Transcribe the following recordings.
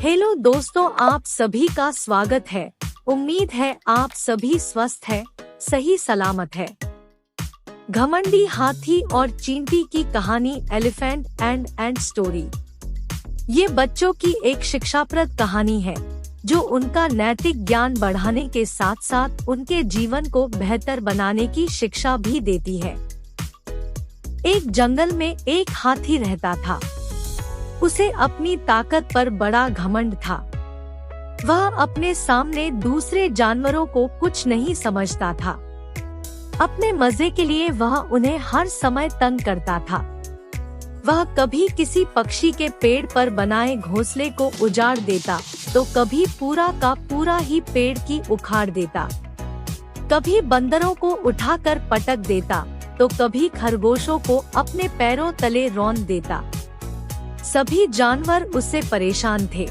Hello दोस्तों, आप सभी का स्वागत है। उम्मीद है आप सभी स्वस्थ हैं, सही सलामत है। घमंडी हाथी और चींटी की कहानी एलिफेंट एंड एंट स्टोरी। ये बच्चों की एक शिक्षाप्रद कहानी है जो उनका नैतिक ज्ञान बढ़ाने के साथ साथ उनके जीवन को बेहतर बनाने की शिक्षा भी देती है। एक जंगल में एक हाथी रहता था। उसे अपनी ताकत पर बड़ा घमंड था। वह अपने सामने दूसरे जानवरों को कुछ नहीं समझता था। अपने मजे के लिए वह उन्हें हर समय तंग करता था। वह कभी किसी पक्षी के पेड़ पर बनाए घोंसले को उजाड़ देता तो कभी पूरा का पूरा ही पेड़ की उखाड़ देता। कभी बंदरों को उठाकर पटक देता तो कभी खरगोशों को अपने पैरों तले रौंद देता। सभी जानवर उससे परेशान थे,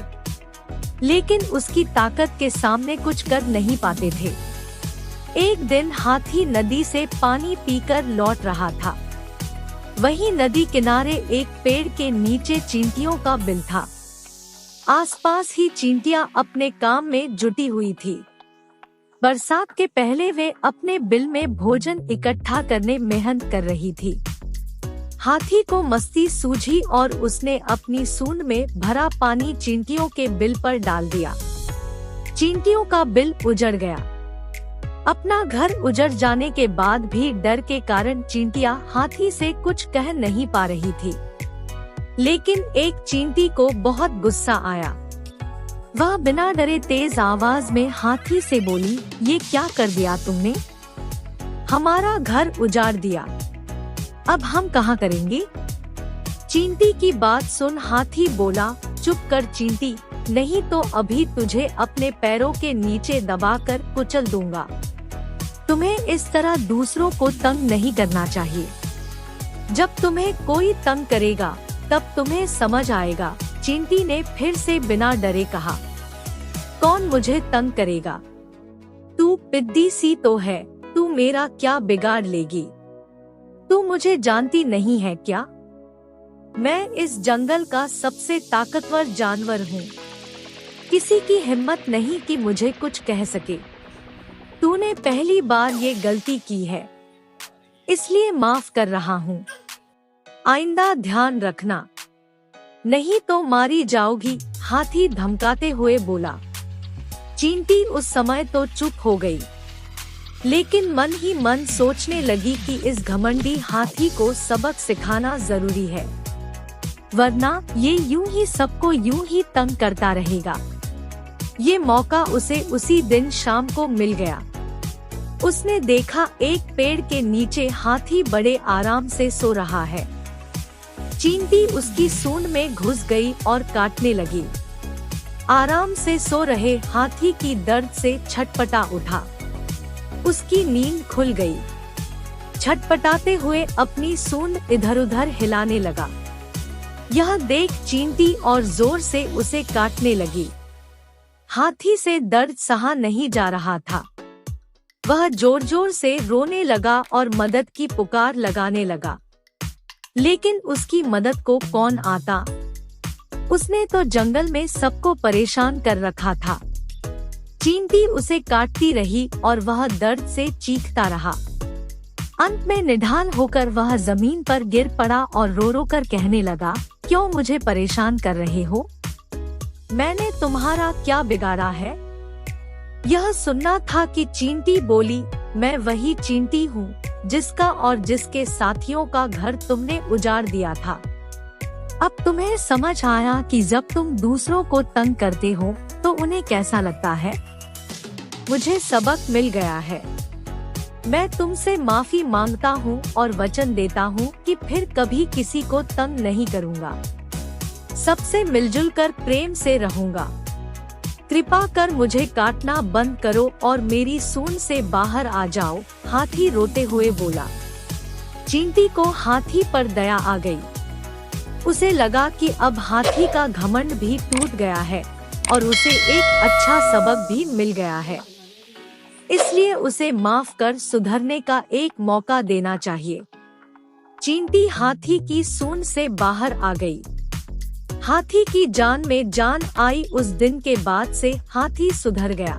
लेकिन उसकी ताकत के सामने कुछ कर नहीं पाते थे। एक दिन हाथी नदी से पानी पीकर लौट रहा था। वहीं नदी किनारे एक पेड़ के नीचे चींटियों का बिल था। आसपास ही चींटियां अपने काम में जुटी हुई थी। बरसात के पहले वे अपने बिल में भोजन इकट्ठा करने मेहनत कर रही थी। हाथी को मस्ती सूझी और उसने अपनी सूंड में भरा पानी चींटियों के बिल पर डाल दिया। चींटियों का बिल उजड़ गया। अपना घर उजड़ जाने के बाद भी डर के कारण चींटियां हाथी से कुछ कह नहीं पा रही थी। लेकिन एक चींटी को बहुत गुस्सा आया। वह बिना डरे तेज आवाज में हाथी से बोली, ये क्या कर दिया तुमने? हमारा घर उजाड़ दिया। अब हम कहाँ करेंगे? चींटी की बात सुन हाथी बोला, चुप कर चींटी, नहीं तो अभी तुझे अपने पैरों के नीचे दबाकर कुचल दूंगा। तुम्हें इस तरह दूसरों को तंग नहीं करना चाहिए। जब तुम्हें कोई तंग करेगा तब तुम्हें समझ आएगा। चींटी ने फिर से बिना डरे कहा, कौन मुझे तंग करेगा? तू पिद्दी सी तो है, तू मेरा क्या बिगाड़ लेगी? तू मुझे जानती नहीं है क्या? मैं इस जंगल का सबसे ताकतवर जानवर हूँ। किसी की हिम्मत नहीं कि मुझे कुछ कह सके। तूने पहली बार ये गलती की है, इसलिए माफ कर रहा हूँ। आइंदा ध्यान रखना, नहीं तो मारी जाओगी, हाथी धमकाते हुए बोला। चींटी उस समय तो चुप हो गई, लेकिन मन ही मन सोचने लगी कि इस घमंडी हाथी को सबक सिखाना जरूरी है, वरना ये यूं ही सबको यूं ही तंग करता रहेगा। ये मौका उसे उसी दिन शाम को मिल गया। उसने देखा एक पेड़ के नीचे हाथी बड़े आराम से सो रहा है। चींटी उसकी सूंड में घुस गई और काटने लगी। आराम से सो रहे हाथी की दर्द से छटपटा उठा। उसकी नींद खुल गई। छटपटाते हुए अपनी सूंड इधर उधर हिलाने लगा। यह देख चींटी और जोर से उसे काटने लगी। हाथी से दर्द सहा नहीं जा रहा था। वह जोर जोर से रोने लगा और मदद की पुकार लगाने लगा। लेकिन उसकी मदद को कौन आता? उसने तो जंगल में सबको परेशान कर रखा था। चींटी उसे काटती रही और वह दर्द से चीखता रहा। अंत में निढाल होकर वह जमीन पर गिर पड़ा और रो रो कर कहने लगा, क्यों मुझे परेशान कर रहे हो? मैंने तुम्हारा क्या बिगाड़ा है? यह सुनना था कि चींटी बोली, मैं वही चींटी हूँ जिसका और जिसके साथियों का घर तुमने उजाड़ दिया था। अब तुम्हें समझ आया कि जब तुम दूसरों को तंग करते हो तो उन्हें कैसा लगता है। मुझे सबक मिल गया है। मैं तुमसे माफी मांगता हूँ और वचन देता हूँ कि फिर कभी किसी को तंग नहीं करूँगा। सबसे मिलजुल कर प्रेम से रहूँगा। कृपा कर मुझे काटना बंद करो और मेरी सूंड से बाहर आ जाओ, हाथी रोते हुए बोला। चींटी को हाथी पर दया आ गई। उसे लगा कि अब हाथी का घमंड भी टूट गया है और उसे एक अच्छा सबक भी मिल गया है। इसलिए उसे माफ कर सुधरने का एक मौका देना चाहिए। चींटी हाथी की सूंड से बाहर आ गई। हाथी की जान में जान आई। उस दिन के बाद से हाथी सुधर गया।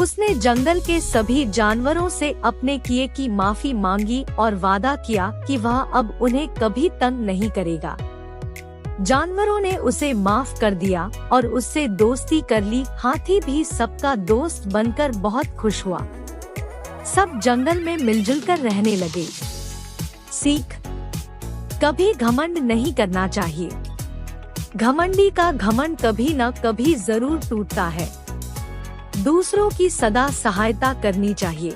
उसने जंगल के सभी जानवरों से अपने किए की माफी मांगी और वादा किया कि वह अब उन्हें कभी तंग नहीं करेगा। जानवरों ने उसे माफ कर दिया और उससे दोस्ती कर ली। हाथी भी सबका दोस्त बनकर बहुत खुश हुआ। सब जंगल में मिलजुल कर रहने लगे। सीख: कभी घमंड नहीं करना चाहिए। घमंडी का घमंड कभी न कभी जरूर टूटता है। दूसरों की सदा सहायता करनी चाहिए,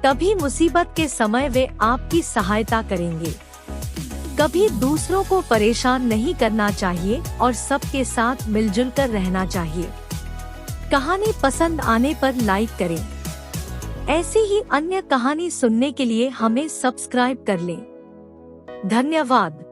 तभी मुसीबत के समय वे आपकी सहायता करेंगे। कभी दूसरों को परेशान नहीं करना चाहिए और सबके साथ मिलजुल कर रहना चाहिए। कहानी पसंद आने पर लाइक करें। ऐसी ही अन्य कहानी सुनने के लिए हमें सब्सक्राइब कर लें। धन्यवाद।